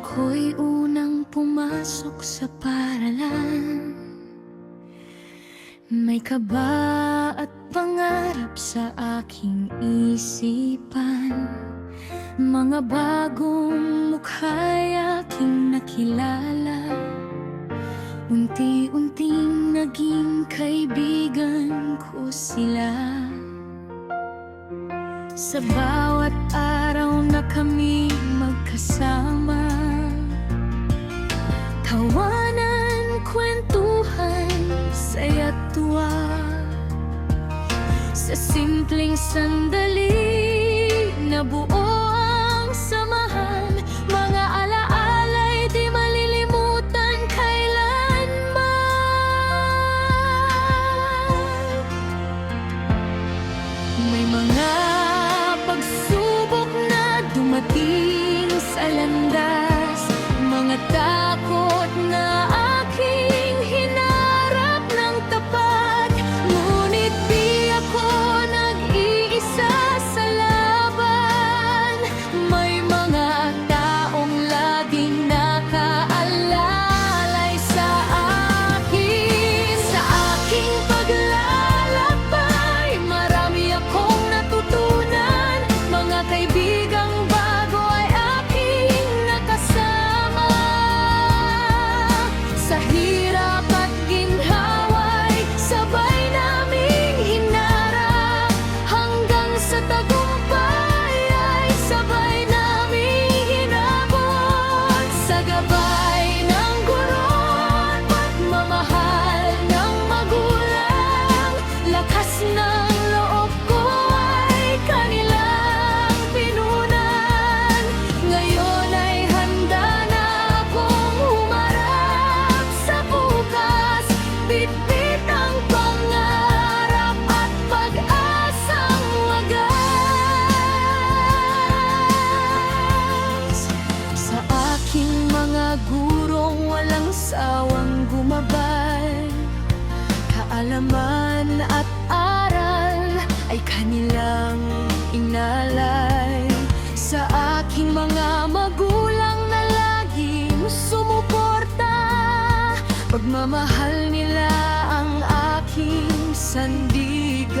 ako'y unang pumasok sa paaralan, may kaba at pangarap sa aking isipan. Mga bagong mukha'y aking nakilala, unti-unting naging kaibigan ko sila. Sa bawat araw na kami magkasama, tawanan, kwentuhan, saya't tuwa. Sa simpleng sandali, nabuo ang samahan. Mga alaala'y di malilimutan kailanman. May mga pagsubok na dumating sa landas, mga takot na aking hinarap ng tapat. Ngunit di ako nag-iisa sa laban. May mga taong laging nakaalalay sa akin. Sa aking paglalakbay, marami akong natutunan. Mga kaibigang bago ay aking nakasama. Sa hirap at ginhawa'y sabay naming hinarap. Hanggang sa tagumpay ay sabay naming hinabot. Sa gabay ng guro at pagmamahal ng magulang, lakas ng loob ko ay kanilang pinunan. Ngayon ay handa na akong humarap sa bukas. Bitbit ang pangarap at pag-asang wagas. Sa aking mga gurong walang sawang gumabay, kaalaman at aral ay kanilang inalay. Sa aking mga magulang na laging sumuporta, pagmamahal nila ang aking sandigan.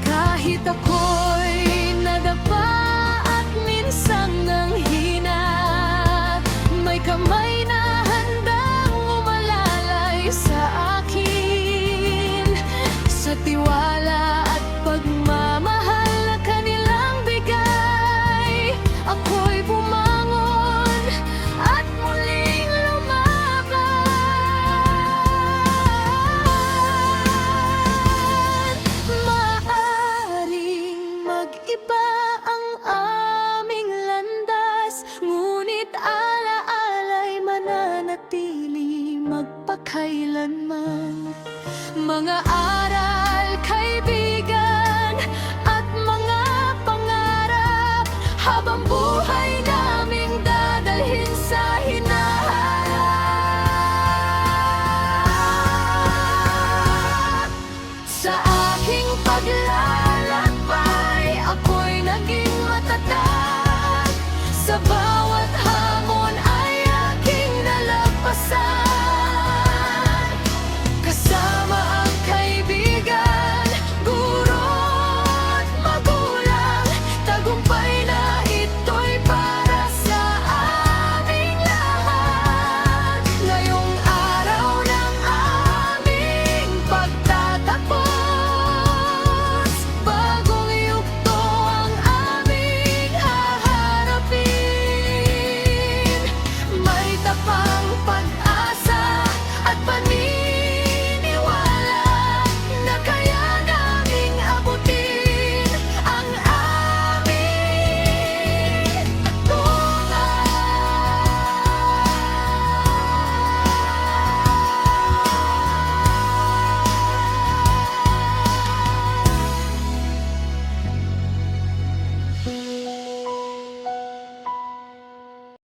Kahit ako'y nadapa at minsang nanghina, may kamay na handang umalalay sa akin. Sa tiwala at pagmamahal na kanilang bigay, ako'y bumangon at muling lumaban. Maaring mag-iba ang aming landas, ngunit alaala'y mananatili magpakailanman. Mga aral, kaibigan, at mga pangarap, habang buhay na